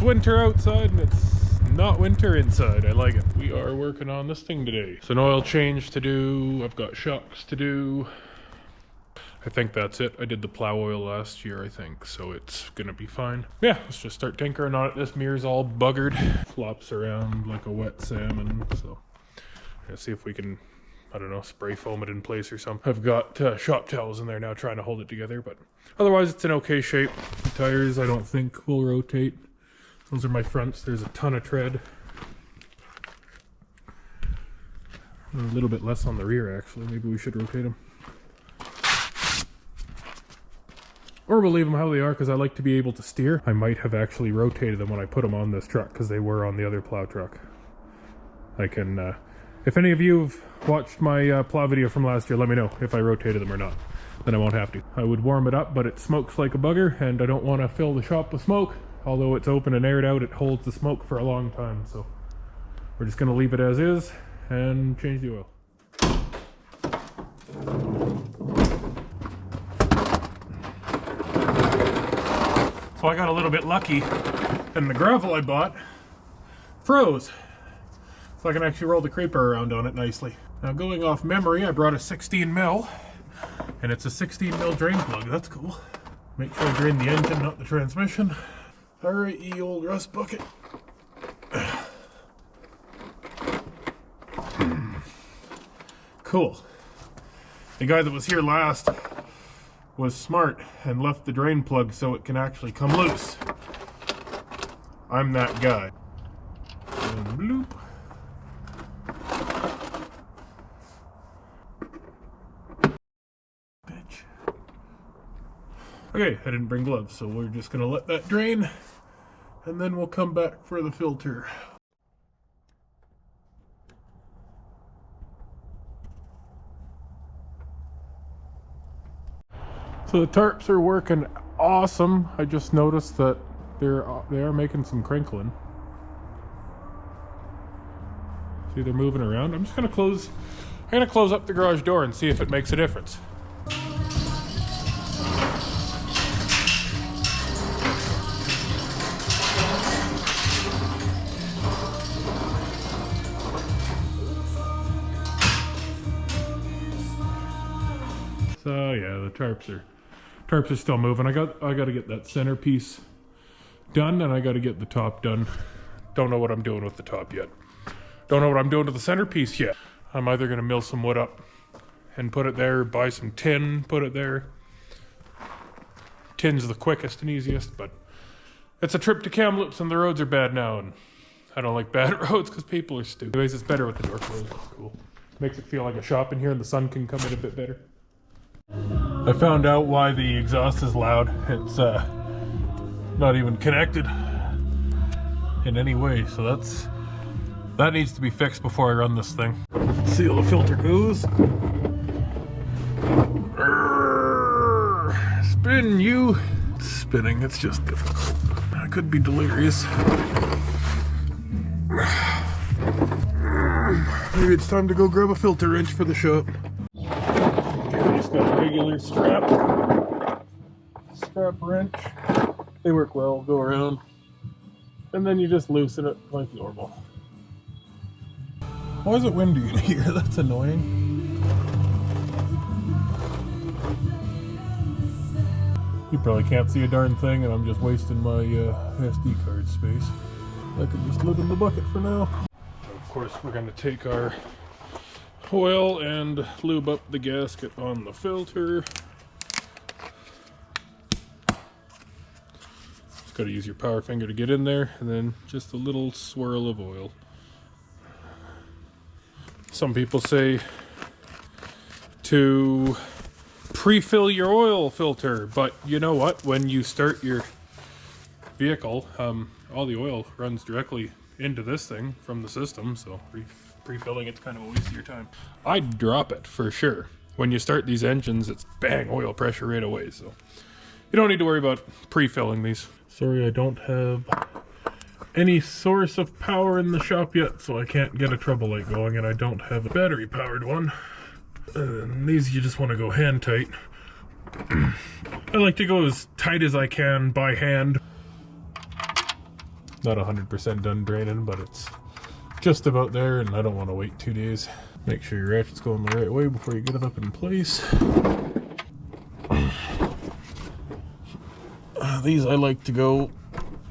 It's winter outside and it's not winter inside. I like it. We are working on this thing today. So an oil change to do. I've got shocks to do. I think that's it. I did the plow oil last year, I think, so it's gonna be fine. Yeah, let's just start tinkering on it. This mirror's all buggered. Flops around like a wet salmon, so let's see if we can, I don't know, spray foam it in place or something. I've got shop towels in there now trying to hold it together, but otherwise it's in okay shape. The tires I don't think will rotate. Those are my fronts. There's a ton of tread. A little bit less on the rear actually. Maybe we should rotate them. Or we'll leave them how they are because I like to be able to steer. I might have actually rotated them when I put them on this truck because they were on the other plow truck. I can, if any of you have watched my plow video from last year, let me know if I rotated them or not. Then I won't have to. I would warm it up, but it smokes like a bugger and I don't want to fill the shop with smoke. Although it's open and aired out, it holds the smoke for a long time. So we're just going to leave it as is and change the oil. So I got a little bit lucky and the gravel I bought froze. So I can actually roll the creeper around on it nicely. Now going off memory, I brought a 16 mil and it's a 16 mil drain plug. That's cool. Make sure I drain the engine, not the transmission. Alright, ye old rust bucket. Cool. The guy that was here last was smart and left the drain plug so it can actually come loose. I'm that guy. And bloop. Bitch. Okay, I didn't bring gloves, so we're just gonna let that drain and then we'll come back for the filter. So the tarps are working awesome. I just noticed that they are making some crinkling. See, they're moving around. I'm gonna close up the garage door and see if it makes a difference. So yeah, the tarps are still moving. I got to get that centerpiece done and I got to get the top done. Don't know what I'm doing with the top yet. Don't know what I'm doing to the centerpiece yet. I'm either going to mill some wood up and put it there, buy some tin, put it there. Tin's the quickest and easiest, but it's a trip to Kamloops and the roads are bad now and I don't like bad roads because people are stupid. Anyways, it's better with the door closed. That's cool. Makes it feel like a shop in here and the sun can come in a bit better. I found out why the exhaust is loud. It's not even connected in any way, so that needs to be fixed before I run this thing. Let's see how the filter goes. Spin you! It's spinning, it's just difficult. I could be delirious. Maybe it's time to go grab a filter wrench for the shop. Got a regular strap wrench. They work well, go around. And then you just loosen it like normal. Why is it windy in here? That's annoying. You probably can't see a darn thing and I'm just wasting my SD card space. I could just live in the bucket for now. Of course, we're going to take our oil and lube up the gasket on the filter. Just got to use your power finger to get in there and then just a little swirl of oil. Some people say to pre-fill your oil filter, but you know what? When you start your vehicle, all the oil runs directly into this thing from the system, so pre-filling it's kind of a waste of your time. I'd drop it for sure. When you start these engines, it's bang, oil pressure right away, so you don't need to worry about pre-filling these. Sorry, I don't have any source of power in the shop yet, so I can't get a trouble light going, and I don't have a battery powered one. And these you just want to go hand tight. I like to go as tight as I can by hand. Not 100% done draining, but it's just about there, and I don't want to wait 2 days. Make sure your ratchet's going the right way before you get it up in place. These I like to go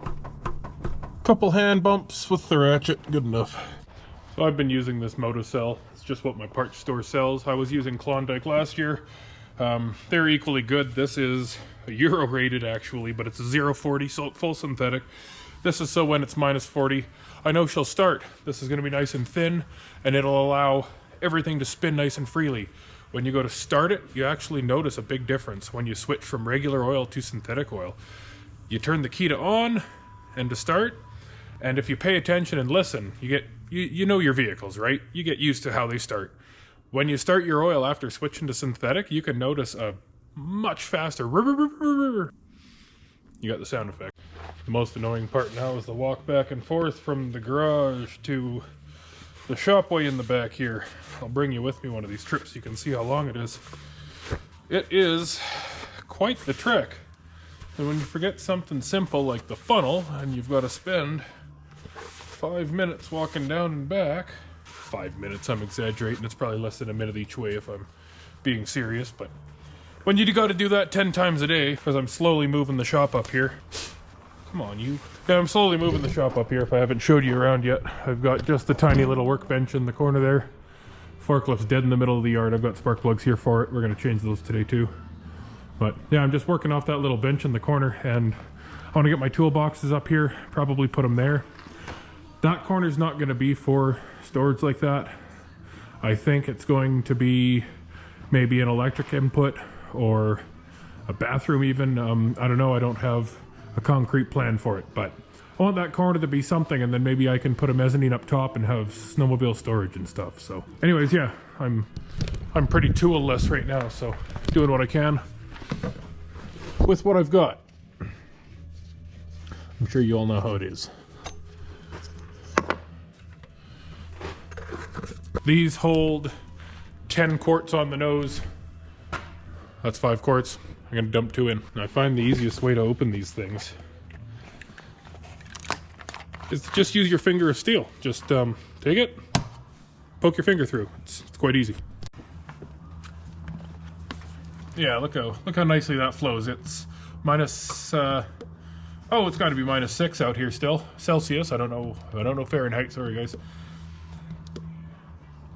a couple hand bumps with the ratchet, good enough. So I've been using this Motocell. It's just what my parts store sells. I was using Klondike last year. They're equally good. This is a Euro rated actually, but it's a 040, so full synthetic. This is so when it's minus 40, I know she'll start. This is going to be nice and thin, and it'll allow everything to spin nice and freely. When you go to start it, you actually notice a big difference when you switch from regular oil to synthetic oil. You turn the key to on and to start, and if you pay attention and listen, you know your vehicles, right? You get used to how they start. When you start your oil after switching to synthetic, you can notice a much faster. You got the sound effect. The most annoying part now is the walk back and forth from the garage to the shop way in the back here. I'll bring you with me one of these trips so you can see how long it is. It is quite the trek. And when you forget something simple like the funnel and you've got to spend 5 minutes walking down and back. 5 minutes, I'm exaggerating. It's probably less than a minute each way if I'm being serious, but when you got to do that 10 times a day, because I'm slowly moving the shop up here. Come on, you. Yeah, I'm slowly moving the shop up here if I haven't showed you around yet. I've got just a tiny little workbench in the corner there. Forklift's dead in the middle of the yard. I've got spark plugs here for it. We're going to change those today too. But yeah, I'm just working off that little bench in the corner, and I want to get my toolboxes up here, probably put them there. That corner's not going to be for storage like that. I think it's going to be maybe an electric input or a bathroom even. I don't know, I don't have a concrete plan for it, but I want that corner to be something, and then maybe I can put a mezzanine up top and have snowmobile storage and stuff. So anyways, yeah, I'm pretty tool-less right now, so doing what I can with what I've got. I'm sure you all know how it is. These hold 10 quarts on the nose. That's 5 quarts. I'm gonna dump 2 in. And I find the easiest way to open these things is to just use your finger of steel. Just take it, poke your finger through. It's quite easy. Yeah, look how nicely that flows. It's minus oh, it's got to be -6 out here still. Celsius. I don't know Fahrenheit. Sorry guys.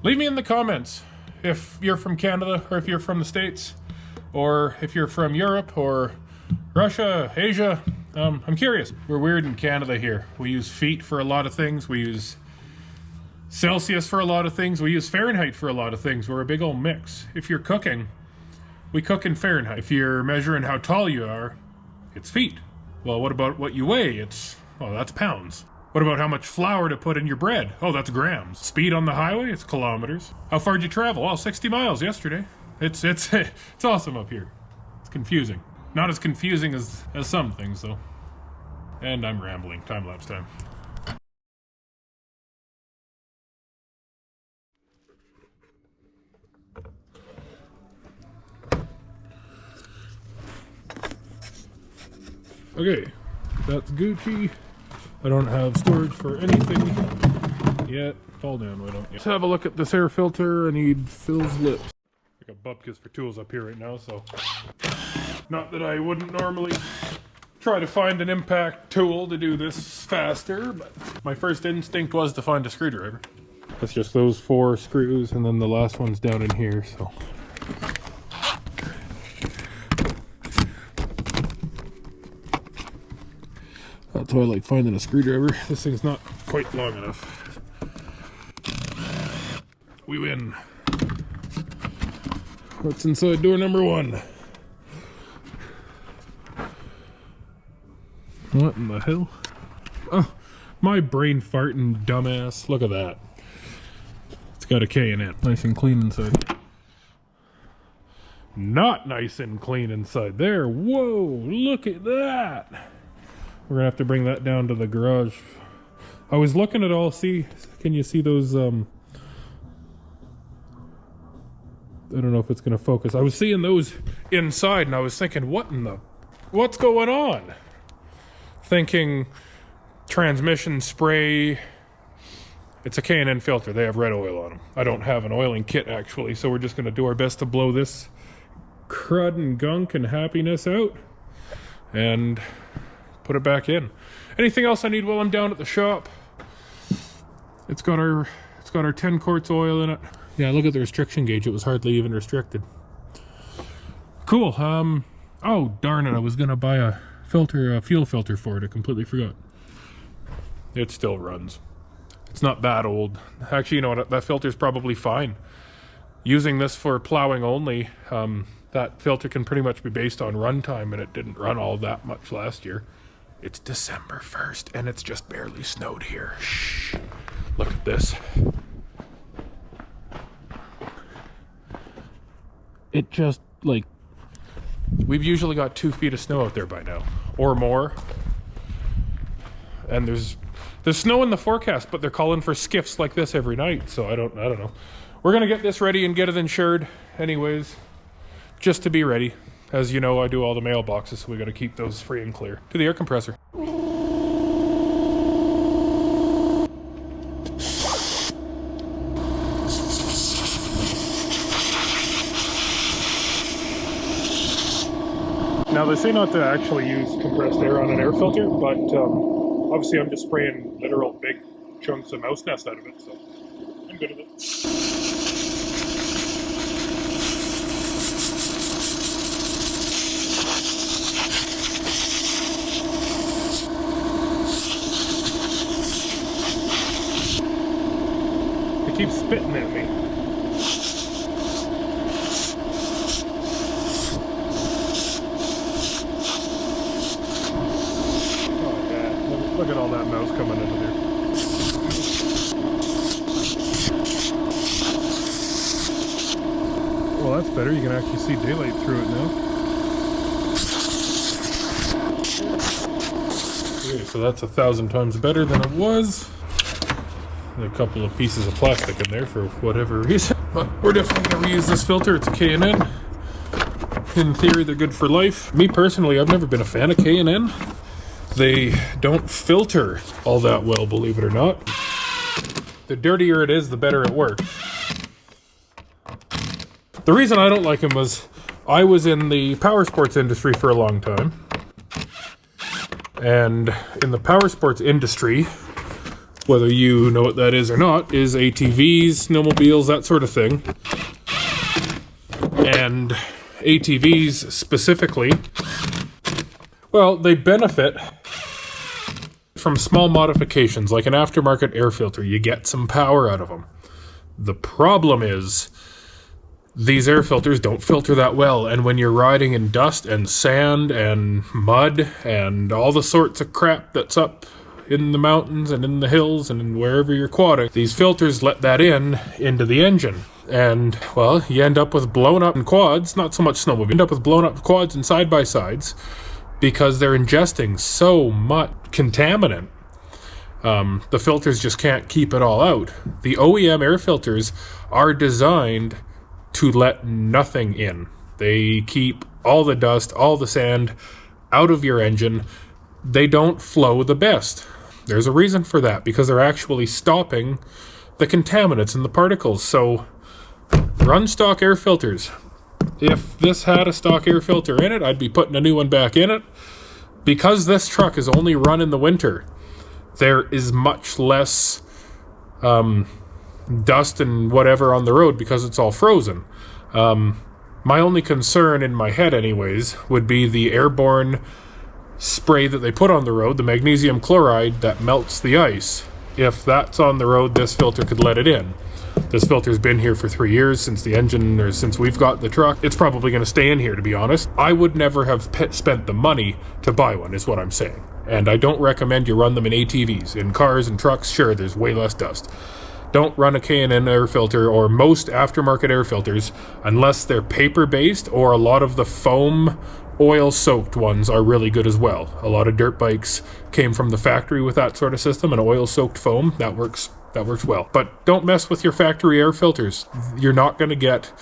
Leave me in the comments if you're from Canada, or if you're from the States, or if you're from Europe or Russia, Asia. I'm curious. We're weird in Canada here. We use feet for a lot of things. We use Celsius for a lot of things. We use Fahrenheit for a lot of things. We're a big old mix. If you're cooking, we cook in Fahrenheit. If you're measuring how tall you are, it's feet. Well, what about what you weigh? That's pounds. What about how much flour to put in your bread? Oh, that's grams. Speed on the highway? It's kilometers. How far did you travel? Oh, 60 miles yesterday. It's awesome up here. It's confusing. Not as confusing as some things, though. And I'm rambling. Time-lapse time. Okay, that's Gucci. I don't have storage for anything yet. Fall down, why don't you? Let's have a look at this air filter. I need Phil's lips. I got bupkis for tools up here right now, so not that I wouldn't normally try to find an impact tool to do this faster, but my first instinct was to find a screwdriver. That's just those 4 screws, and then the last one's down in here, so. That's why I like finding a screwdriver. This thing's not quite long enough. We win. What's inside door number 1? What in the hell? Oh, my brain farting dumbass. Look at that. It's got a K in it. Nice and clean inside. Not nice and clean inside there. Whoa, look at that. We're gonna have to bring that down to the garage. I was looking at all, can you see those, I don't know if it's gonna focus. I was seeing those inside and I was thinking, what's going on? Thinking transmission spray. It's a K&N filter. They have red oil on them. I don't have an oiling kit actually, so we're just going to do our best to blow this crud and gunk and happiness out and put it back in. Anything else I need while I'm down at the shop? It's got our 10 quarts oil in it. Yeah, look at the restriction gauge. It was hardly even restricted. Cool. Oh darn it! I was gonna buy a fuel filter for it. I completely forgot. It still runs. It's not that old. Actually, you know what? That filter's probably fine. Using this for plowing only, that filter can pretty much be based on runtime, and it didn't run all that much last year. It's December 1st, and it's just barely snowed here. Shh. Look at this. It just, like, we've usually got 2 feet of snow out there by now, or more. And there's snow in the forecast, but they're calling for skiffs like this every night, so I don't know. We're gonna get this ready and get it insured anyways, just to be ready. As you know, I do all the mailboxes, so we gotta keep those free and clear. To the air compressor. Now they say not to actually use compressed air on an air filter, but obviously I'm just spraying literal big chunks of mouse nest out of it, so I'm good with it. It keeps spitting at me. Look at all that mouse coming into there. Well, that's better. You can actually see daylight through it now. Okay, so that's 1,000 times better than it was. And a couple of pieces of plastic in there for whatever reason. But we're definitely going to reuse this filter. It's a K&N. In theory, they're good for life. Me personally, I've never been a fan of K&N. They don't filter all that well, believe it or not. The dirtier it is, the better it works. The reason I don't like them was I was in the power sports industry for a long time. And in the power sports industry, whether you know what that is or not, is ATVs, snowmobiles, that sort of thing. And ATVs specifically, well, they benefit from small modifications, like an aftermarket air filter. You get some power out of them. The problem is these air filters don't filter that well, and when you're riding in dust and sand and mud and all the sorts of crap that's up in the mountains and in the hills and in wherever you're quadding, these filters let that into the engine. And, well, you end up with blown up quads, not so much snowmobile, you end up with blown up quads and side-by-sides, because they're ingesting so much contaminant. The filters just can't keep it all out. The OEM air filters are designed to let nothing in. They keep all the dust, all the sand out of your engine. They don't flow the best. There's a reason for that, because they're actually stopping the contaminants and the particles. So run stock air filters. If this had a stock air filter in it, I'd be putting a new one back in it. Because this truck is only run in the winter, there is much less dust and whatever on the road because it's all frozen. My only concern in my head anyways would be the airborne spray that they put on the road, the magnesium chloride that melts the ice. If that's on the road, this filter could let it in. This filter's been here for 3 years since the engine, or since we've got the truck. It's probably going to stay in here, to be honest. I would never have spent the money to buy one, is what I'm saying. And I don't recommend you run them in ATVs. In cars and trucks, sure, there's way less dust. Don't run a K&N air filter or most aftermarket air filters unless they're paper-based, or a lot of the foam oil-soaked ones are really good as well. A lot of dirt bikes came from the factory with that sort of system, and oil-soaked foam, that works well. But don't mess with your factory air filters. You're not going to get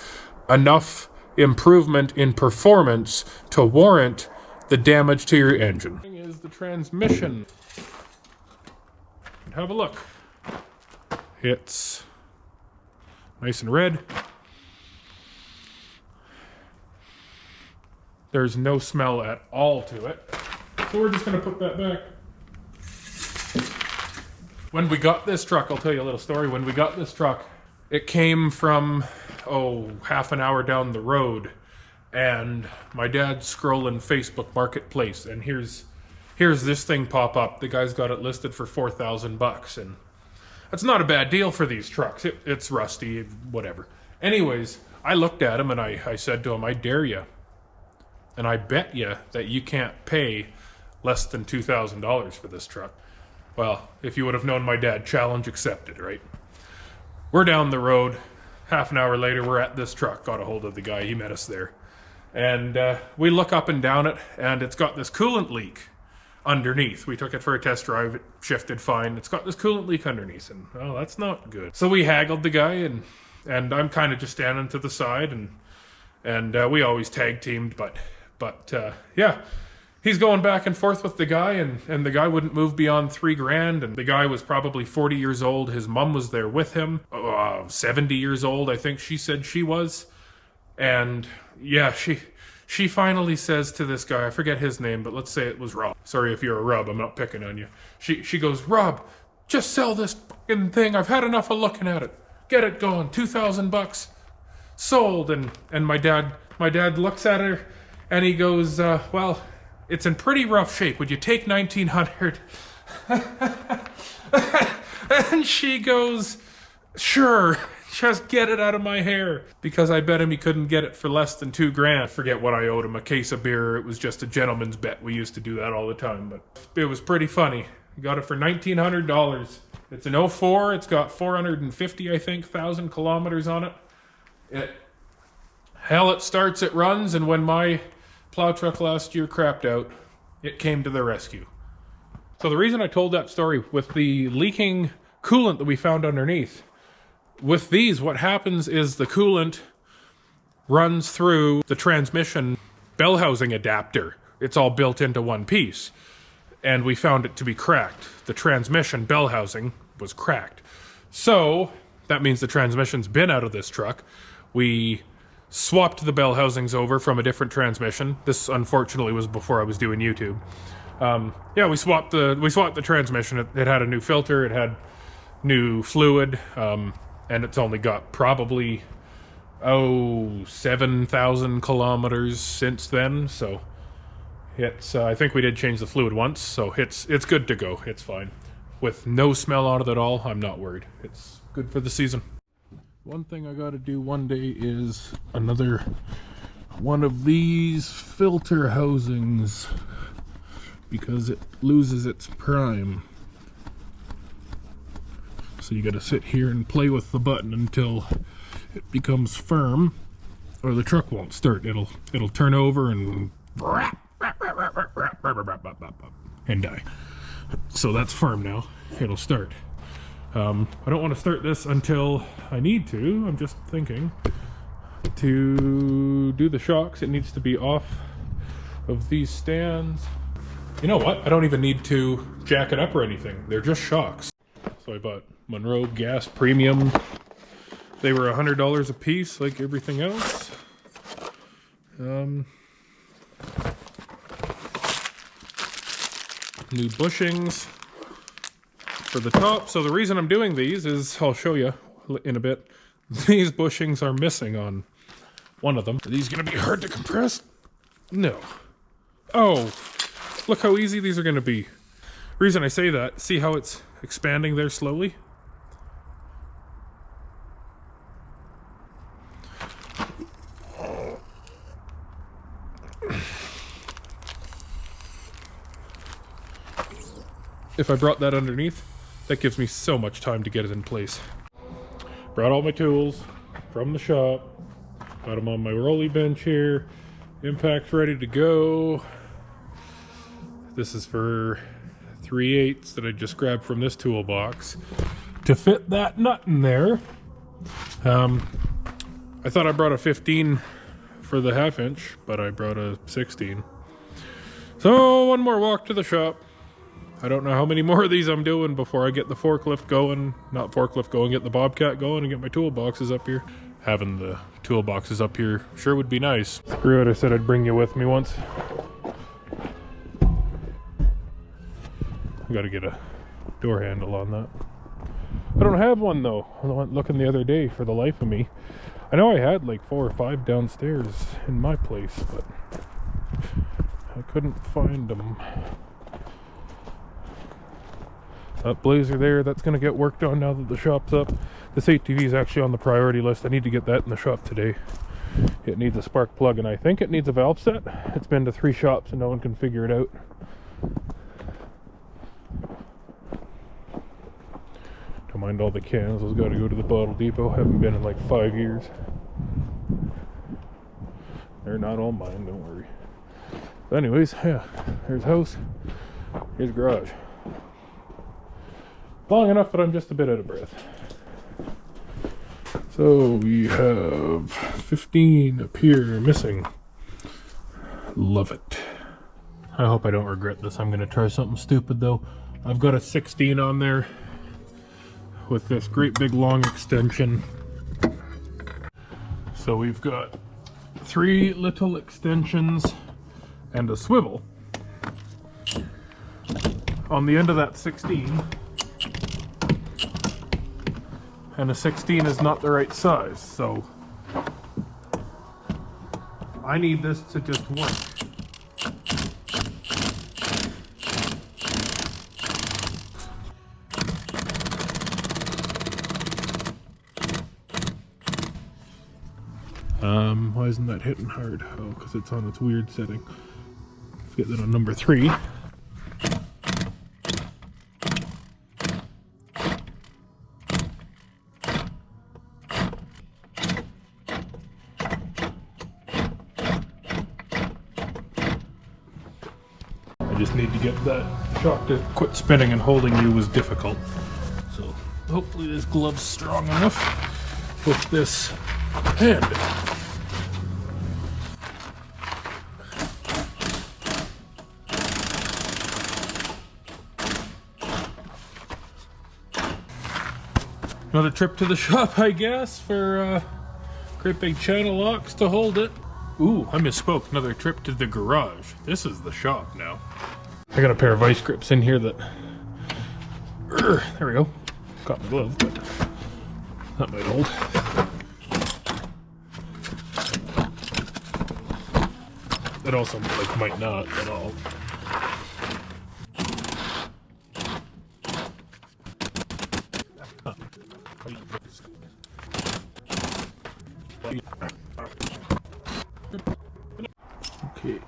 enough improvement in performance to warrant the damage to your engine. Is the transmission. and have a look. It's nice and red. There's no smell at all to it. So we're just gonna put that back. When we got this truck, I'll tell you a little story. When we got this truck, it came from, half an hour down the road. And my dad's scrolling Facebook Marketplace, and here's this thing pop up. The guy's got it listed for $4,000, and that's not a bad deal for these trucks. It's rusty, whatever. Anyways, I looked at him and I said to him, I dare you, and I bet you that you can't pay less than $2,000 for this truck. Well, if you would have known my dad, challenge accepted, right? We're down the road. Half an hour later, we're at this truck. Got a hold of the guy. He met us there. And we look up and down it, and it's got this coolant leak underneath. We took it for a test drive. It shifted fine. It's got this coolant leak underneath, and oh, that's not good. So we haggled the guy, and I'm kind of just standing to the side, and we always tag teamed, but yeah. He's going back and forth with the guy, and the guy wouldn't move beyond $3,000, and the guy was probably 40 years old. His mom was there with him, 70 years old, I think she said she was. And yeah, she finally says to this guy, I forget his name, but let's say it was Rob. Sorry if you're a Rob, I'm not picking on you. She goes, Rob, just sell this fucking thing. I've had enough of looking at it. Get it going, $2,000. Sold. And my dad looks at her and he goes, well, it's in pretty rough shape. Would you take $1,900? And she goes, sure. Just get it out of my hair. Because I bet him he couldn't get it for less than $2,000. Forget what I owed him, a case of beer. It was just a gentleman's bet. We used to do that all the time, but it was pretty funny. We got it for $1,900. It's an 04. It's got 450, I think, 1,000 kilometers on it. It starts, it runs, and when my plow truck last year crapped out, it came to the rescue. So the reason I told that story with the leaking coolant that we found underneath, with these, what happens is the coolant runs through the transmission bell housing adapter. It's all built into one piece. And we found it to be cracked. The transmission bell housing was cracked. So that means the transmission's been out of this truck. We swapped the bell housings over from a different transmission. This unfortunately was before I was doing YouTube. Yeah, we swapped the transmission. It had a new filter. It had new fluid. And it's only got probably 7,000 kilometers since then. So it's I think we did change the fluid once, so it's good to go. It's fine. With no smell out of it at all, I'm not worried. It's good for the season. One thing I gotta do one day is another one of these filter housings, because it loses its prime. So you gotta sit here and play with the button until it becomes firm, or the truck won't start. It'll turn over and die. So that's firm now. It'll start. I don't want to start this until I need to. I'm just thinking to do the shocks. It needs to be off of these stands. You know what? I don't even need to jack it up or anything. They're just shocks. So I bought Monroe Gas Premium. They were $100 a piece, like everything else. New bushings for the top. So the reason I'm doing these is, I'll show you in a bit. These bushings are missing on one of them. Are these going to be hard to compress? No. Oh, look how easy these are going to be. Reason I say that, see how it's expanding there slowly? If I brought that underneath, that gives me so much time to get it in place. Brought all my tools from the shop. Got them on my rolly bench here. Impact's ready to go. This is for 3/8 that I just grabbed from this toolbox to fit that nut in there. I thought I brought a 15 for the 1/2 inch, but I brought a 16. So one more walk to the shop. I don't know how many more of these I'm doing before I get the forklift going. Not forklift going, get the Bobcat going and get my toolboxes up here. Having the toolboxes up here sure would be nice. Screw it, I said I'd bring you with me once. I gotta get a door handle on that. I don't have one though. I went looking the other day for the life of me. I know I had like 4 or 5 downstairs in my place, but I couldn't find them. That blazer there, that's going to get worked on now that the shop's up. This ATV is actually on the priority list. I need to get that in the shop today. It needs a spark plug, and I think it needs a valve set. It's been to 3 shops and no one can figure it out. Don't mind all the cans. Those got to go to the bottle depot. Haven't been in like 5 years. They're not all mine, don't worry. But anyways, yeah, there's house. Here's garage. Long enough that I'm just a bit out of breath. So we have 15 up here missing. Love it. I hope I don't regret this. I'm going to try something stupid though. I've got a 16 on there with this great big long extension. So we've got 3 little extensions and a swivel on the end of that 16. And a 16 is not the right size, so I need this to just work. Why isn't that hitting hard? Oh, because it's on its weird setting. Let's get that on number 3. I just need to get that shock to quit spinning, and holding you was difficult. So hopefully this glove's strong enough with this hand. Another trip to the shop, I guess, for great big channel locks to hold it. Ooh, I misspoke. Another trip to the garage. This is the shop now. I got a pair of vice grips in here that... there we go. Got my glove, but that might hold. It also might not at all. Okay.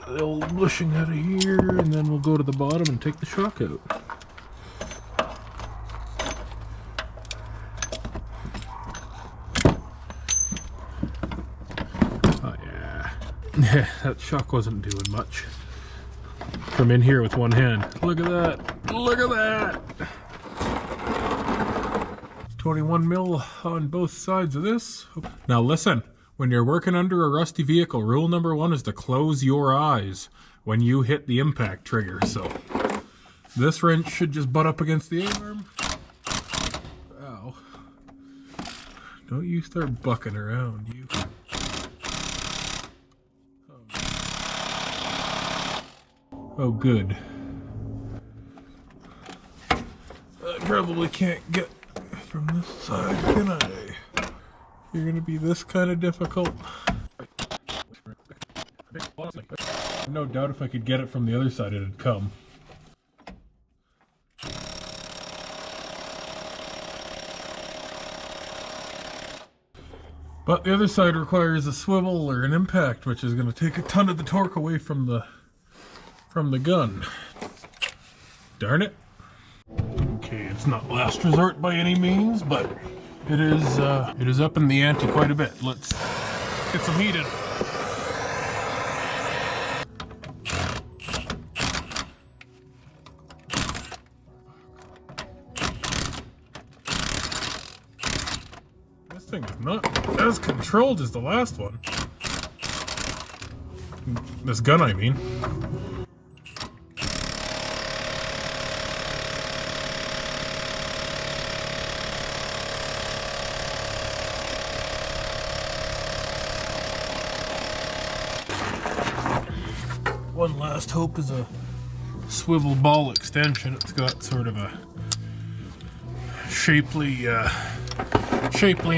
The old bushing out of here, and then we'll go to the bottom and take the shock out. Oh yeah. That shock wasn't doing much. From in here with one hand. Look at that! Look at that! 21 mil on both sides of this. Now listen, when you're working under a rusty vehicle, rule number 1 is to close your eyes when you hit the impact trigger. So this wrench should just butt up against the arm. Ow. Don't you start bucking around, you. Oh good. I probably can't get from this side, can I? You're gonna be this kind of difficult. No doubt if I could get it from the other side, it'd come. But the other side requires a swivel or an impact, which is gonna take a ton of the torque away from the gun. Darn it. Okay, it's not last resort by any means, but it is up in the ante quite a bit. Let's get some heat in. This thing is not as controlled as the last one. This gun, I mean. One last hope is a swivel ball extension. It's got sort of a shapely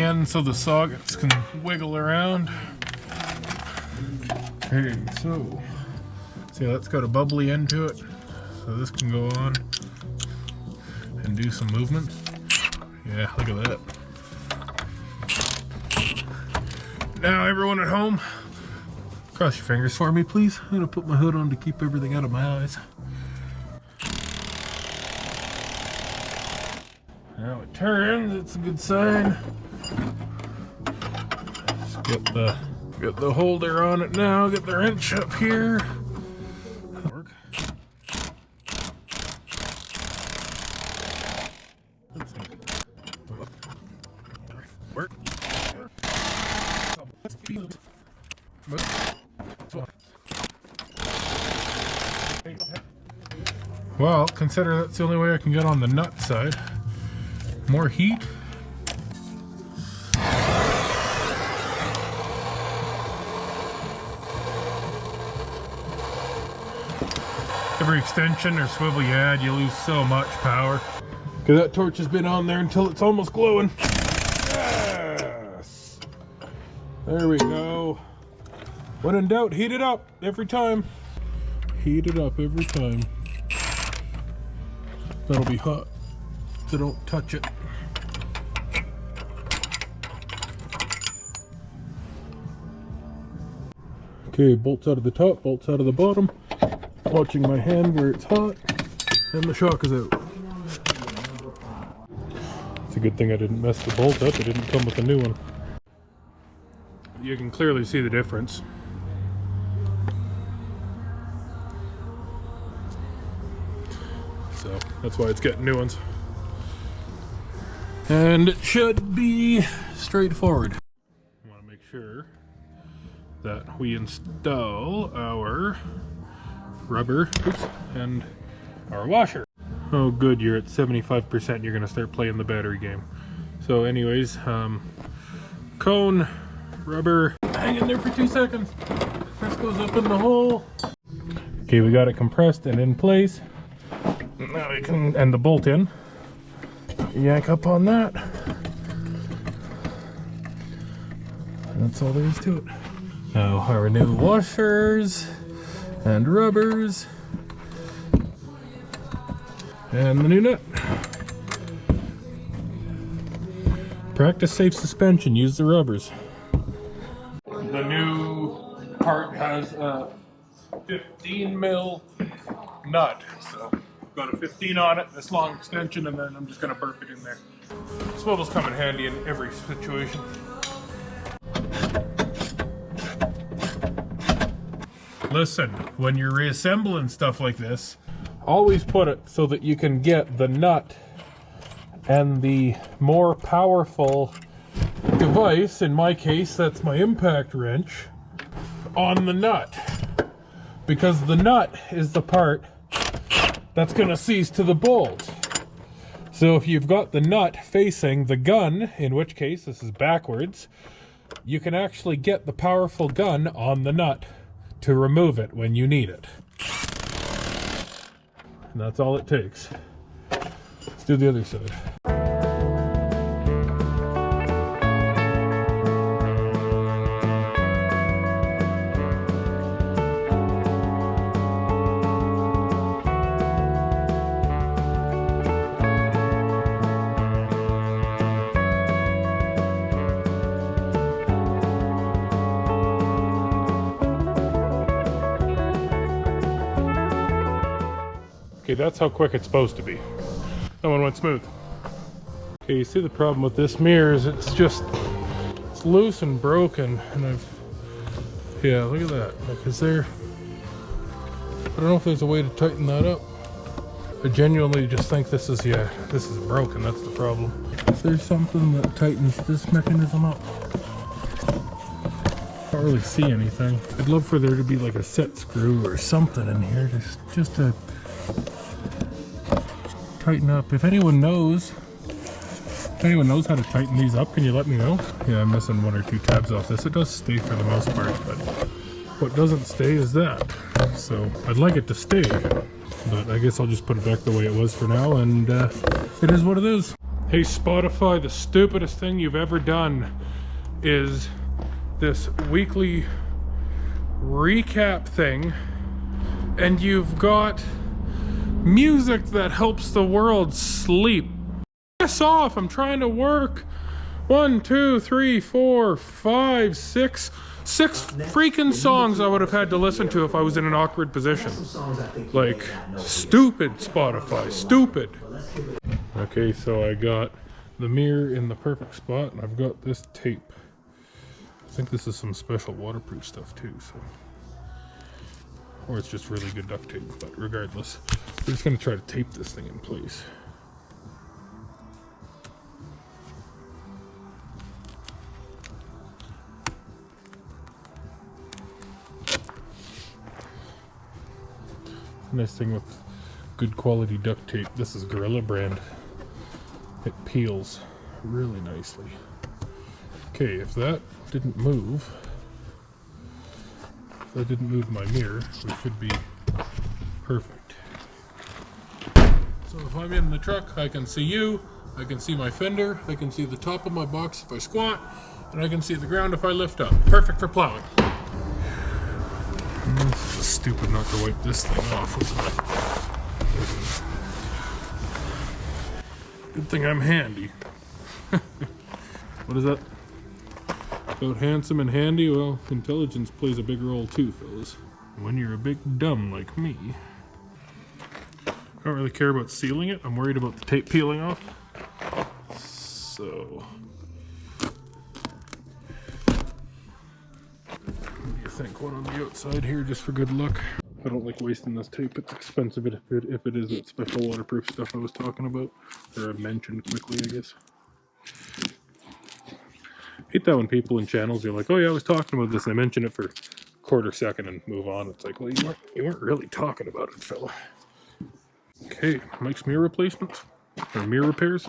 end so the sockets can wiggle around. Okay, so see, that's got a bubbly end to it, so this can go on and do some movement. Yeah, look at that. Now everyone at home, cross your fingers for me, please. I'm gonna put my hood on to keep everything out of my eyes. Now it turns, it's a good sign. Just get the holder on it now, get the wrench up here. Work. Well, consider that's the only way I can get on the nut side. More heat. Every extension or swivel you add, you lose so much power. Because that torch has been on there until it's almost glowing. Yes! There we go. When in doubt, heat it up every time. Heat it up every time. That'll be hot, so don't touch it. Okay, bolts out of the top, bolts out of the bottom. Watching my hand where it's hot, and the shock is out. It's a good thing I didn't mess the bolt up, it didn't come with a new one. You can clearly see the difference. So that's why it's getting new ones. And it should be straightforward. I want to make sure that we install our rubber and our washer. Oh good, you're at 75%, you're gonna start playing the battery game. So anyways, cone, rubber, hang in there for 2 seconds. This goes up in the hole. Okay, we got it compressed and in place. Now we can, and the bolt in. Yank up on that. That's all there is to it. Now our new washers and rubbers and the new nut. Practice safe suspension, use the rubbers. The new part has a 15 mil nut, so got a 15 on it, this long extension, and then I'm just going to burp it in there. Swivels come in handy in every situation. Listen, when you're reassembling stuff like this, always put it so that you can get the nut and the more powerful device, in my case that's my impact wrench, on the nut. Because the nut is the part that's going to seize to the bolt. So if you've got the nut facing the gun, in which case this is backwards, you can actually get the powerful gun on the nut to remove it when you need it. And that's all it takes. Let's do the other side. Okay, that's how quick it's supposed to be. That one went smooth. Okay, you see the problem with this mirror is it's loose and broken, and yeah, look at that. Like, I don't know if there's a way to tighten that up. I genuinely just think this is broken, that's the problem. Is there something that tightens this mechanism up? Can't really see anything. I'd love for there to be like a set screw or something in here just to tighten up. If anyone knows how to tighten these up, can you let me know? Yeah, I'm missing 1 or 2 tabs off this. It does stay for the most part, but what doesn't stay is that. So I'd like it to stay, but I guess I'll just put it back the way it was for now, and it is what it is. Hey Spotify, the stupidest thing you've ever done is this weekly recap thing, and you've got music that helps the world sleep. Piss off, I'm trying to work. 1, 2, 3, 4, 5, 6 freaking songs I would have had to listen to if I was in an awkward position. Like, stupid Spotify, stupid. Okay, so I got the mirror in the perfect spot, and I've got this tape. I think this is some special waterproof stuff too, so. Or it's just really good duct tape, but regardless. We're just gonna try to tape this thing in place. Nice thing with good quality duct tape, this is Gorilla brand. It peels really nicely. Okay, if that didn't move, my mirror, we should be perfect. So if I'm in the truck, I can see you, I can see my fender, I can see the top of my box if I squat, and I can see the ground if I lift up. Perfect for plowing. This is stupid not to wipe this thing off, isn't it? Good thing I'm handy. What is that? About handsome and handy? Well, intelligence plays a big role too, fellas. When you're a big dumb like me. I don't really care about sealing it. I'm worried about the tape peeling off. So... what do you think? One on the outside here just for good luck. I don't like wasting this tape. It's expensive if it is that special waterproof stuff I was talking about. Or I mentioned quickly, I guess. Hate that when people in channels are like, oh yeah, I was talking about this, and they mention it for a quarter second and move on. It's like, well, you weren't really talking about it, fella. Okay, Mike's mirror replacement, or mirror repairs.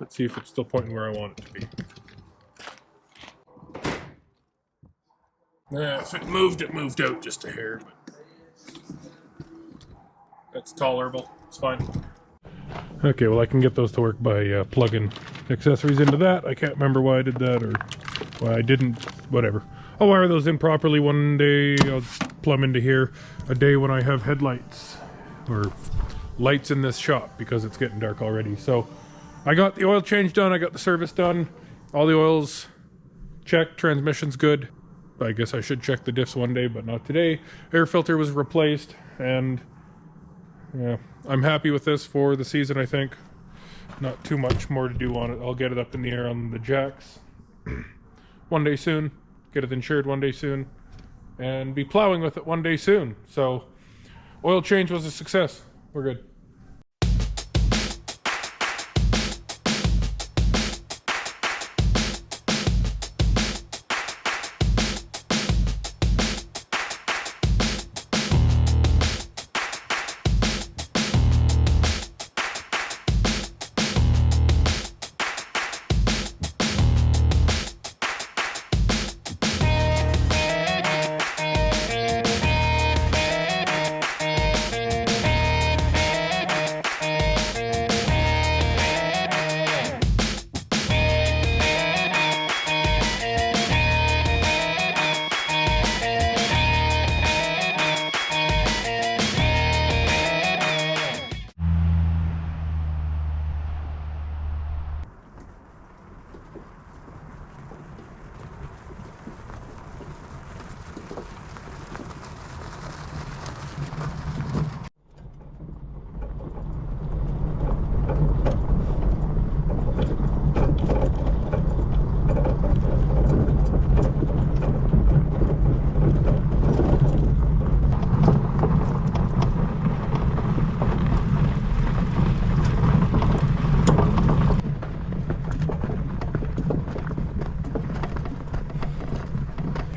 Let's see if it's still pointing where I want it to be. Yeah, if it moved out just a hair, but that's tolerable. It's fine. Okay, well I can get those to work by plugging accessories into that. I can't remember why I did that or why I didn't, whatever. I'll wire those in properly one day. I'll plumb into here a day when I have headlights or lights in this shop because it's getting dark already. So I got the oil change done, I got the service done, all the oils checked, transmission's good. I guess I should check the diffs one day, but not today. Air filter was replaced, and yeah, I'm happy with this for the season, I think. Not too much more to do on it. I'll get it up in the air on the jacks one day soon, get it insured one day soon, and be plowing with it one day soon. So, oil change was a success. We're good.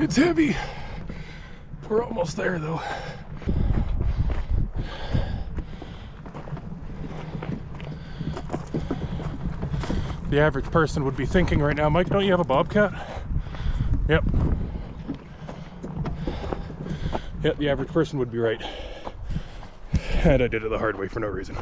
It's heavy. We're almost there though. The average person would be thinking right now, Mike, don't you have a bobcat? Yep. Yep, the average person would be right. And I did it the hard way for no reason.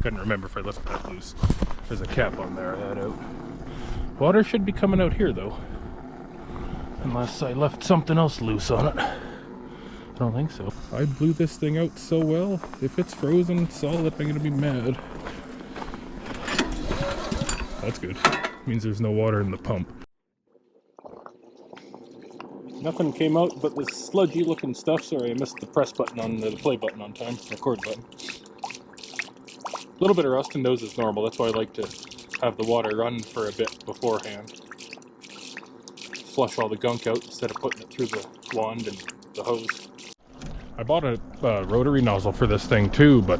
Couldn't remember if I left that loose. There's a cap on there, I had out. Water should be coming out here though. Unless I left something else loose on it. I don't think so. I blew this thing out so well. If it's frozen solid, I'm gonna be mad. That's good. Means there's no water in the pump. Nothing came out but this sludgy looking stuff. Sorry, I missed the press button on the play button on time, record button. A little bit of rust in those is normal. That's why I like to have the water run for a bit beforehand. Flush all the gunk out instead of putting it through the wand and the hose. I bought a rotary nozzle for this thing too, but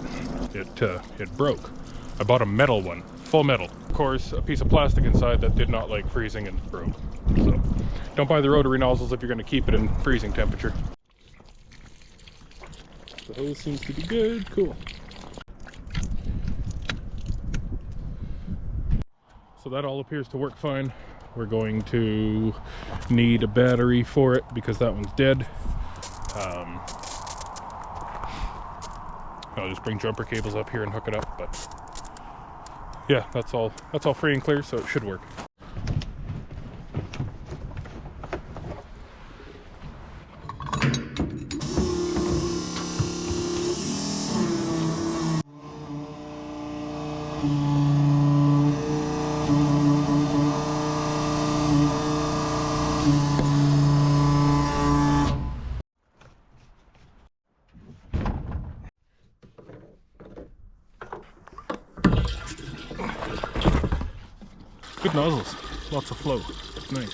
it broke. I bought a metal one, full metal. Of course, a piece of plastic inside that did not like freezing and broke. So, don't buy the rotary nozzles if you're going to keep it in freezing temperature. The hose seems to be good. Cool. So that all appears to work fine. We're going to need a battery for it because that one's dead. I'll just bring jumper cables up here and hook it up, but yeah, that's all free and clear, so it should work. Good nozzles, lots of flow, nice.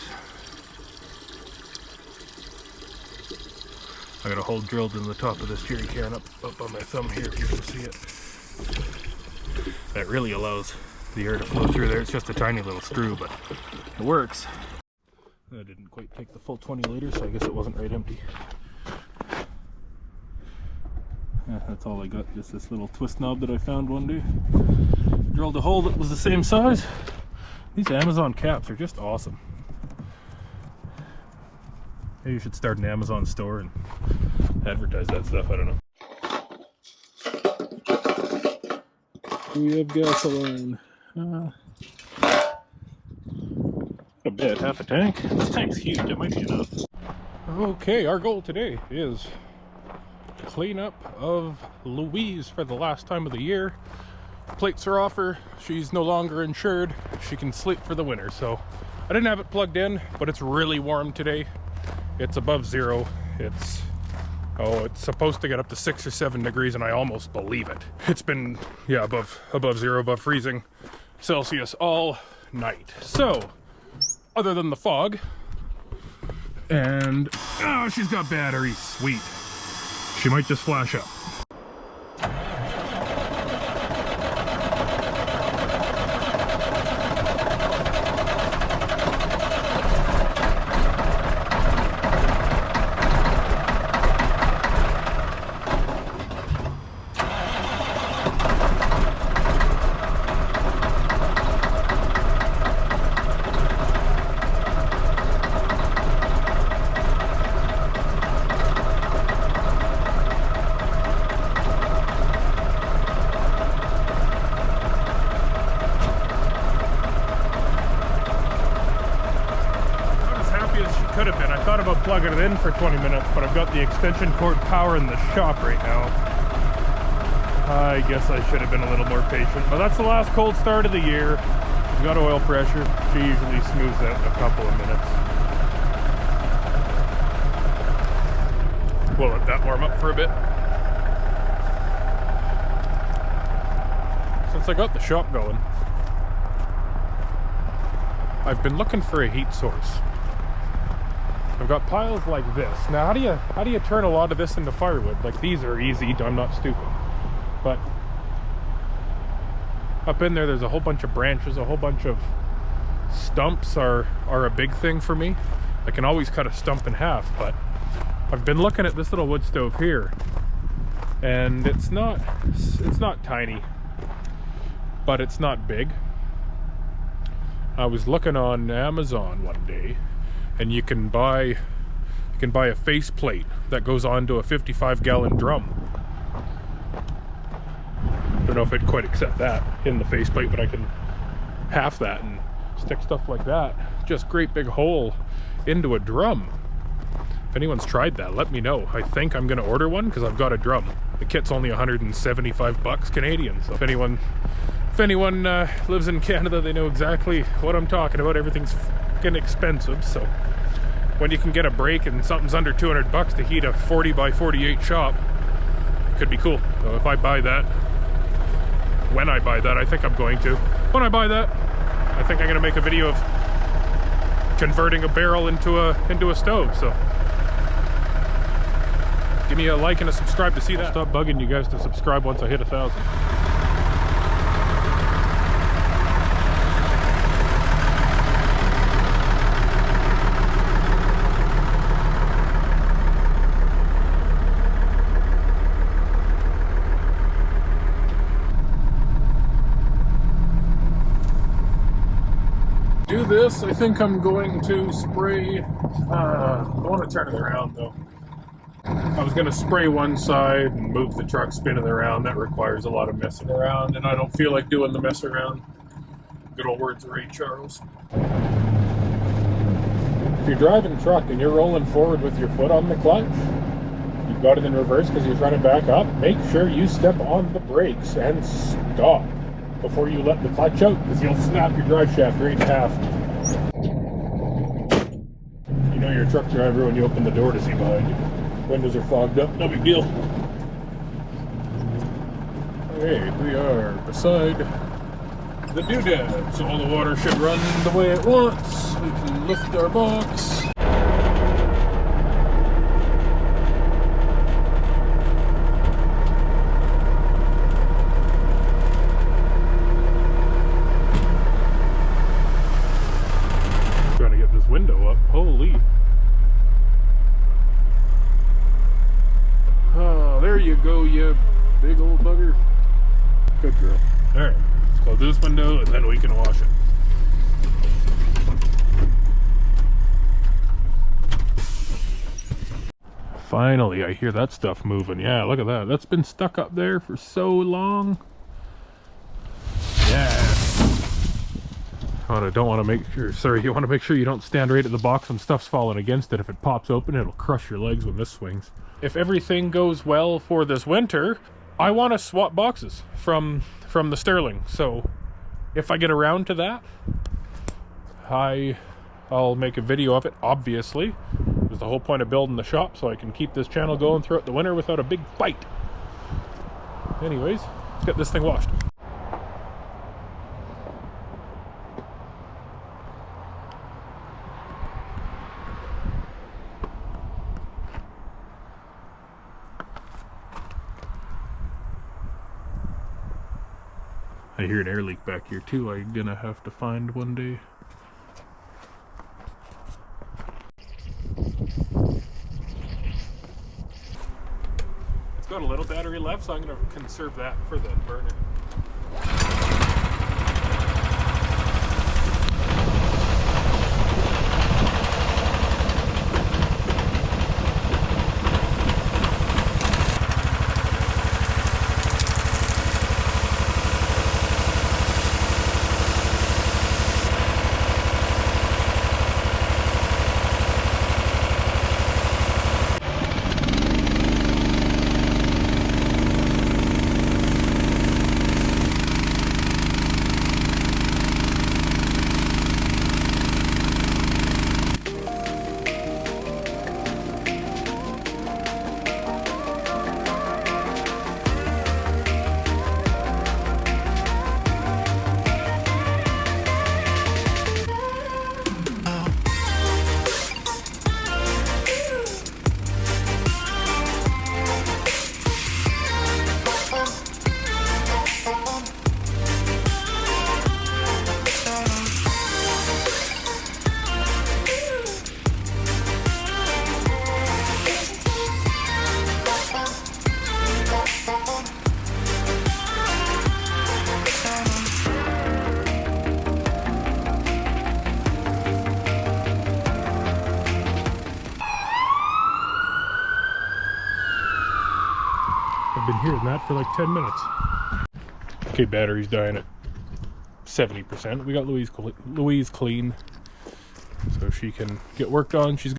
I got a hole drilled in the top of this jerry can up on my thumb here if you can see it. That really allows the air to flow through there. It's just a tiny little screw, but it works. That didn't quite take the full 20 liters, so I guess it wasn't right empty. Yeah, that's all I got, just this little twist knob that I found one day. Drilled a hole that was the same size. These Amazon caps are just awesome. Maybe you should start an Amazon store and advertise that stuff, I don't know. We have gasoline. A bit, half a tank. This tank's huge, it might be enough. Okay, our goal today is cleanup of Louise for the last time of the year. Plates are off her, she's no longer insured, she can sleep for the winter. So I didn't have it plugged in, but it's really warm today. It's above zero. It's supposed to get up to 6 or 7 degrees, and I almost believe it. It's been, yeah, above zero, above freezing Celsius all night. So other than the fog, and oh, she's got batteries, sweet. She might just flash up. Could have been. I thought about plugging it in for 20 minutes, but I've got the extension cord power in the shop right now. I guess I should have been a little more patient, but that's the last cold start of the year. We've got oil pressure. She usually smooths out in a couple of minutes. We'll let that warm up for a bit. Since I got the shop going, I've been looking for a heat source. I've got piles like this. Now, how do you turn a lot of this into firewood? Like, these are easy. I'm not stupid. But up in there, there's a whole bunch of branches, a whole bunch of stumps are a big thing for me. I can always cut a stump in half, but I've been looking at this little wood stove here, and it's not tiny, but it's not big. I was looking on Amazon one day, and you can buy a face plate that goes onto a 55-gallon drum. I don't know if it'd quite accept that in the faceplate, but I can half that and stick stuff like that, just great big hole into a drum. If anyone's tried that, let me know. I think I'm gonna order one because I've got a drum. The kit's only 175 bucks Canadian, so if anyone lives in Canada, they know exactly what I'm talking about. Everything's fucking expensive, so when you can get a break and something's under 200 bucks to heat a 40 by 48 shop, it could be cool. So if I buy that, when I buy that, I think I'm going to. When I buy that, I think I'm gonna make a video of converting a barrel into a stove. So give me a like and a subscribe to see that. I'll stop bugging you guys to subscribe once I hit 1,000. This, I think I'm going to spray, I want to turn it around though. I was going to spray one side and move the truck spinning around. That requires a lot of messing around, and I don't feel like doing the mess around. Good old words of Ray Charles. If you're driving a truck and you're rolling forward with your foot on the clutch, you've got it in reverse because you're trying to back up, make sure you step on the brakes and stop before you let the clutch out, because you'll snap your drive shaft right in half. You know you're a truck driver when you open the door to see behind you. Windows are fogged up, no big deal. Okay, we are beside the doodad, so all the water should run the way it wants. We can lift our box. Window up. Holy. Oh, there you go, you big old bugger. Good girl. Alright, let's close this window and then we can wash it. Finally, I hear that stuff moving. Yeah, look at that. That's been stuck up there for so long. Yeah. I don't want to make sure, sorry, you want to make sure you don't stand right at the box when stuff's falling against it. If it pops open, it'll crush your legs when this swings. If everything goes well for this winter, I want to swap boxes from the Sterling. So if I get around to that, I'll make a video of it, obviously. It's the whole point of building the shop, so I can keep this channel going throughout the winter without a big fight. Anyways, let's get this thing washed. I hear an air leak back here too. I'm gonna have to find one day. It's got a little battery left, so I'm gonna conserve that for the burner. hearing that for like 10 minutes. Okay, battery's dying at 70%. We got Louise clean, so she can get worked on. She's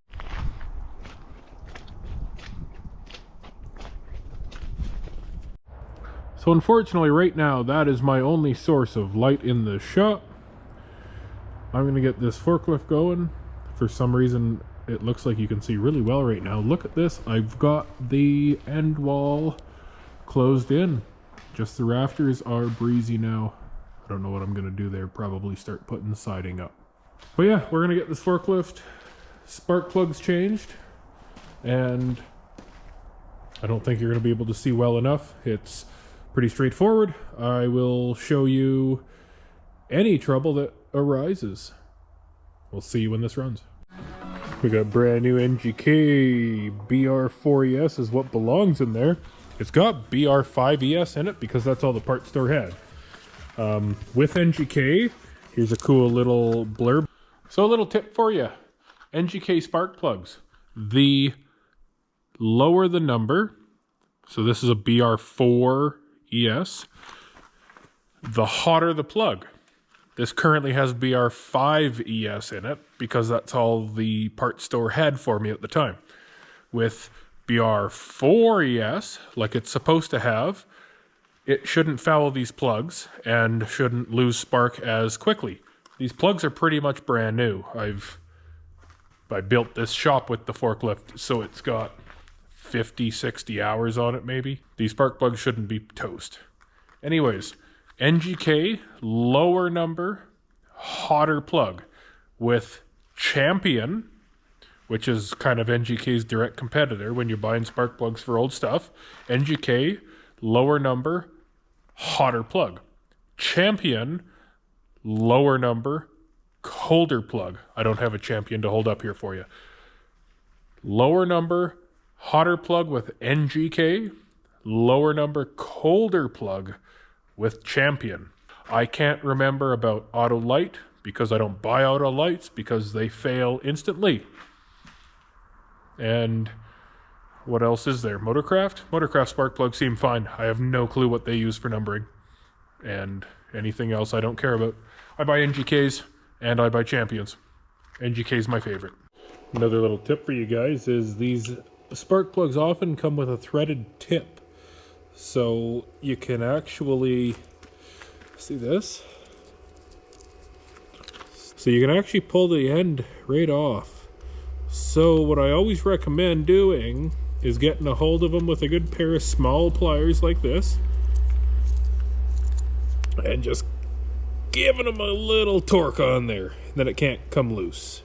so unfortunately right now that is my only source of light in the shop. I'm gonna get this forklift going. For some reason it looks like you can see really well right now. Look at this. I've got the end wall closed in. Just the rafters are breezy now. I don't know what I'm gonna do there. Probably start putting siding up. But yeah, we're gonna get this forklift spark plugs changed, and I don't think you're gonna be able to see well enough. It's pretty straightforward. I will show you any trouble that arises. We'll see when this runs. We got brand new NGK BR4ES is what belongs in there. It's got BR5ES in it because that's all the parts store had. With NGK, here's a cool little blurb. So a little tip for you. NGK spark plugs. The lower the number, so this is a BR4ES, the hotter the plug. This currently has BR5ES in it because that's all the parts store had for me at the time. With BR4ES, like it's supposed to have, it shouldn't foul these plugs and shouldn't lose spark as quickly. These plugs are pretty much brand new. I built this shop with the forklift, so it's got 50, 60 hours on it maybe. These spark plugs shouldn't be toast. Anyways, NGK, lower number, hotter plug with Champion, which is kind of NGK's direct competitor when you're buying spark plugs for old stuff. NGK, lower number, hotter plug. Champion, lower number, colder plug. I don't have a Champion to hold up here for you. Lower number, hotter plug with NGK, lower number, colder plug with Champion. I can't remember about auto light because I don't buy auto lights because they fail instantly. And what else is there? Motorcraft? Motorcraft spark plugs seem fine. I have no clue what they use for numbering. And anything else I don't care about. I buy NGKs and I buy Champions. NGK is my favorite. Another little tip for you guys is these spark plugs often come with a threaded tip. So you can actually see this. So you can actually pull the end right off. So what I always recommend doing is getting a hold of them with a good pair of small pliers like this and just giving them a little torque on there. Then it can't come loose.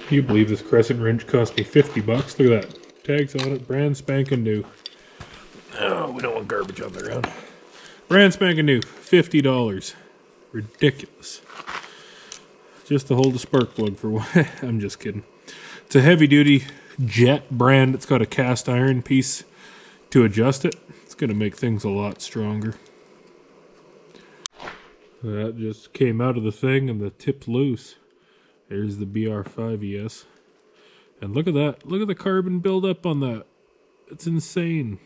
Can you believe this crescent wrench cost me 50 bucks? Look at that. Tags on it, brand spanking new. Oh, we don't want garbage on the ground. Brand spanking new, $50. Ridiculous. Just to hold a spark plug for one. I'm just kidding. It's a heavy duty Jet brand. It's got a cast iron piece to adjust it. It's going to make things a lot stronger. That just came out of the thing and the tip's loose. There's the BR5ES. And look at that. Look at the carbon buildup on that. It's insane.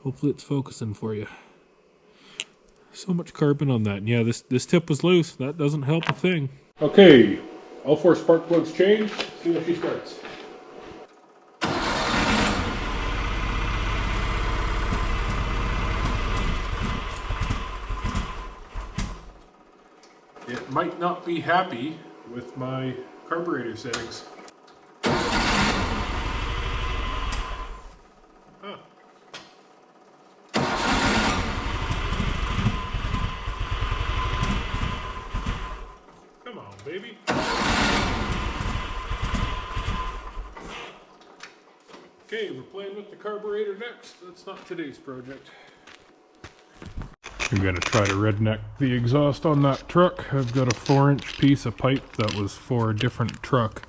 Hopefully it's focusing for you. So much carbon on that. And yeah, this tip was loose. That doesn't help a thing. Okay. All 4 spark plugs changed. See when she starts. It might not be happy with my carburetor settings. Huh. Come on, baby. Okay, we're playing with the carburetor next. That's not today's project. I'm going to try to redneck the exhaust on that truck. I've got a 4-inch piece of pipe that was for a different truck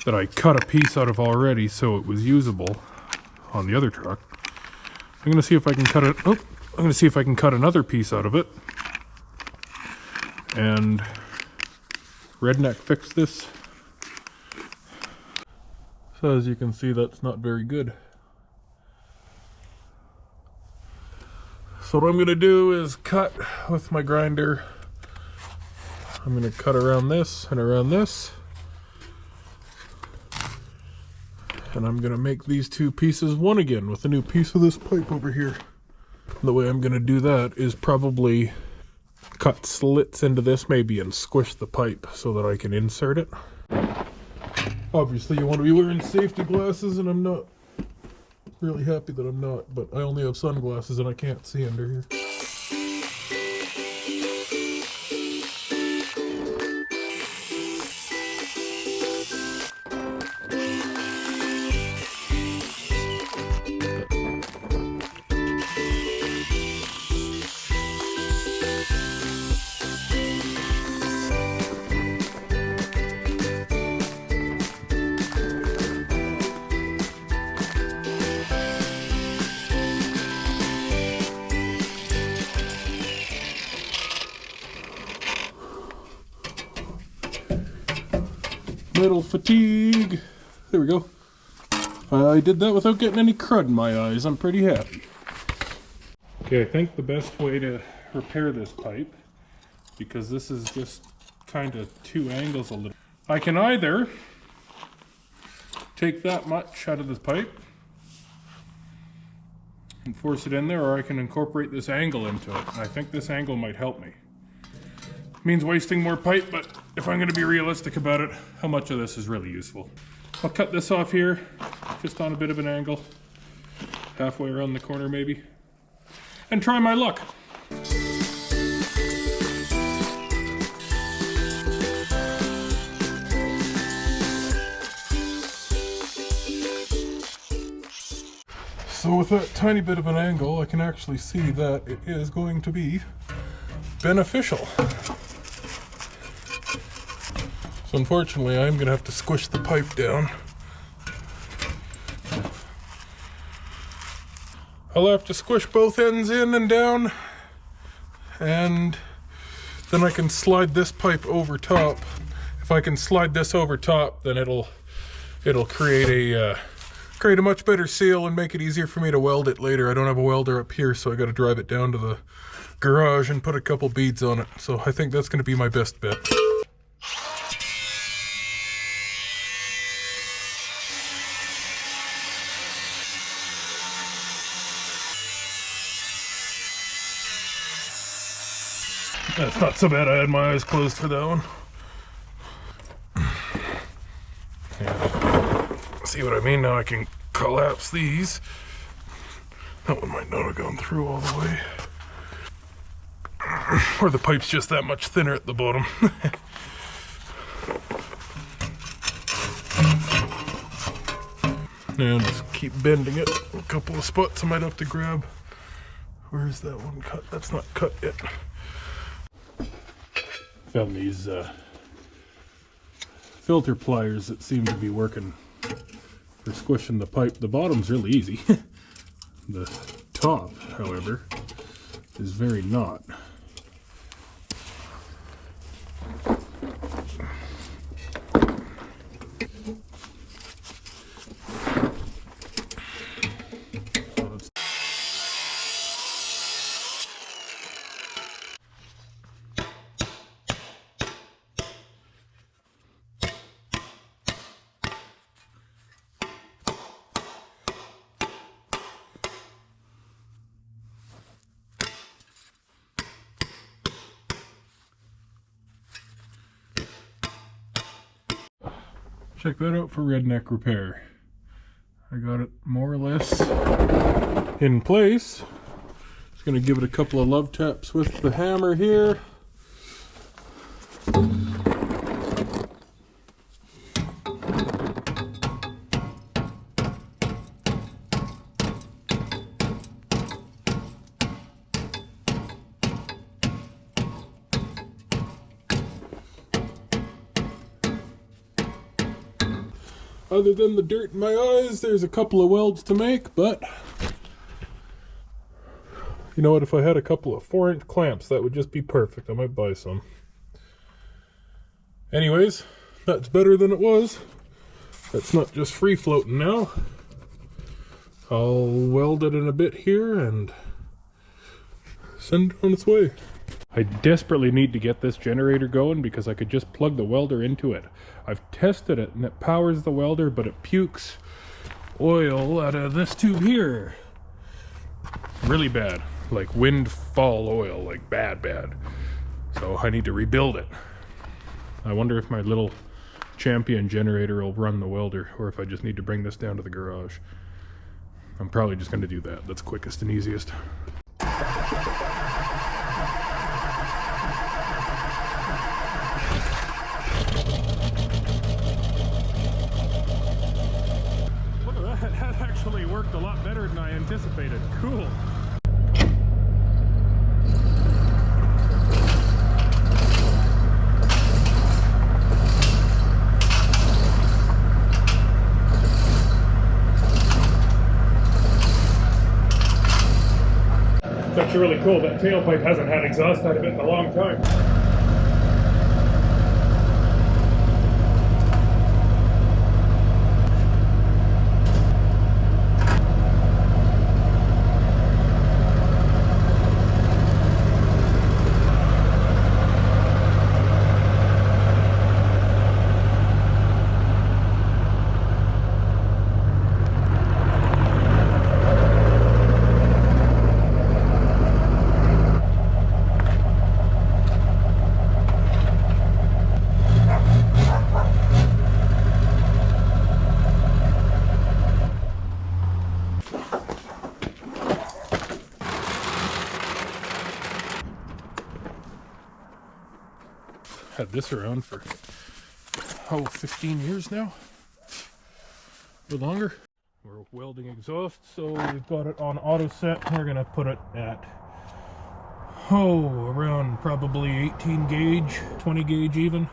that I cut a piece out of already so it was usable on the other truck. I'm going to see if I can cut it. Oh, I'm going to see if I can cut another piece out of it and redneck fix this. So as you can see, that's not very good. So what I'm gonna do is cut with my grinder. I'm gonna cut around this and around this. And I'm gonna make these two pieces one again with a new piece of this pipe over here. The way I'm gonna do that is probably cut slits into this maybe and squish the pipe so that I can insert it. Obviously you want to be wearing safety glasses, and I'm not really happy that I'm not, but I only have sunglasses and I can't see under here. Metal fatigue. There we go. I did that without getting any crud in my eyes. I'm pretty happy. Okay, I think the best way to repair this pipe, because this is just kind of two angles a little, I can either take that much out of the pipe and force it in there, or I can incorporate this angle into it. And I think this angle might help me. Means wasting more pipe, but if I'm going to be realistic about it, how much of this is really useful? I'll cut this off here, just on a bit of an angle, halfway around the corner maybe, and try my luck. So with that tiny bit of an angle, I can actually see that it is going to be beneficial. So unfortunately, I'm going to have to squish the pipe down. I'll have to squish both ends in and down, and then I can slide this pipe over top. If I can slide this over top, then it'll create a much better seal and make it easier for me to weld it later. I don't have a welder up here, so I got to drive it down to the garage and put a couple beads on it. So I think that's going to be my best bet. That's not so bad. I had my eyes closed for that one. Yeah. See what I mean? Now I can collapse these. That one might not have gone through all the way. Or the pipe's just that much thinner at the bottom. Now just keep bending it. A couple of spots I might have to grab. Where's that one cut? That's not cut yet. Found these filter pliers that seem to be working for squishing the pipe. The bottom's really easy. The top, however, is very not. Check that out for Redneck repair. I got it more or less in place. Just gonna give it a couple of love taps with the hammer here. Other than the dirt in my eyes, there's a couple of welds to make, but you know what, if I had a couple of 4-inch clamps, that would just be perfect. I might buy some. Anyways, that's better than it was. That's not just free floating now. I'll weld it in a bit here and send it on its way. I desperately need to get this generator going because I could just plug the welder into it. I've tested it and it powers the welder, but it pukes oil out of this tube here. Really bad, like windfall oil, like bad. So I need to rebuild it. I wonder if my little Champion generator will run the welder, or if I just need to bring this down to the garage. I'm probably just going to do that. That's quickest and easiest. Look at that. That actually worked a lot better than I anticipated. Cool. It's actually really cool. That tailpipe hasn't had exhaust out of it in a long time. Had this around for 15 years now, a bit longer. We're welding exhaust, so we've got it on auto set. We're gonna put it at around probably 18 gauge, 20 gauge even.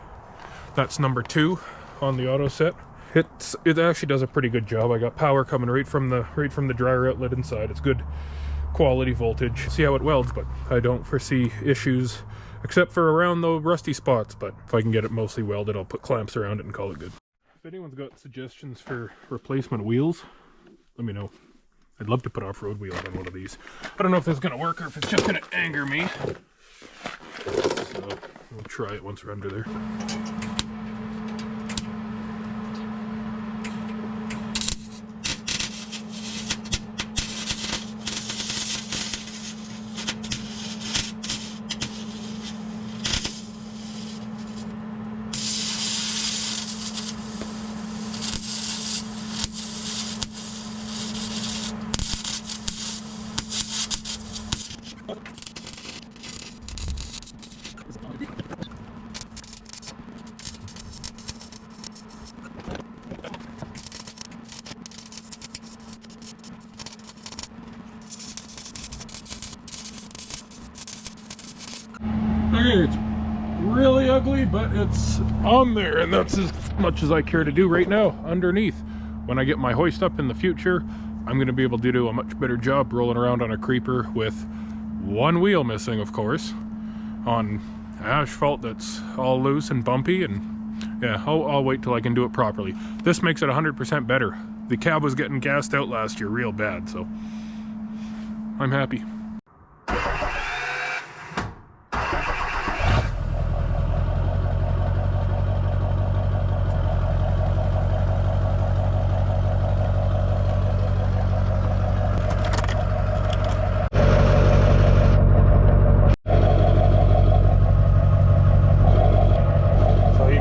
That's number 2 on the auto set. It actually does a pretty good job. I got power coming right from the dryer outlet inside. It's good quality voltage. See how it welds, but I don't foresee issues except for around the rusty spots. But if I can get it mostly welded, I'll put clamps around it and call it good. If anyone's got suggestions for replacement wheels, let me know. I'd love to put off-road wheels on one of these. I don't know if this is going to work or if it's just going to anger me. So we'll try it once we're under there. It's really ugly, but it's on there, and that's as much as I care to do right now underneath. When I get my hoist up in the future, I'm going to be able to do a much better job rolling around on a creeper with one wheel missing, of course, on asphalt that's all loose and bumpy. And yeah, I'll wait till I can do it properly. This makes it 100% better. The cab was getting gassed out last year real bad, so I'm happy.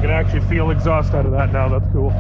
Actually feel exhaust out of that now. That's cool.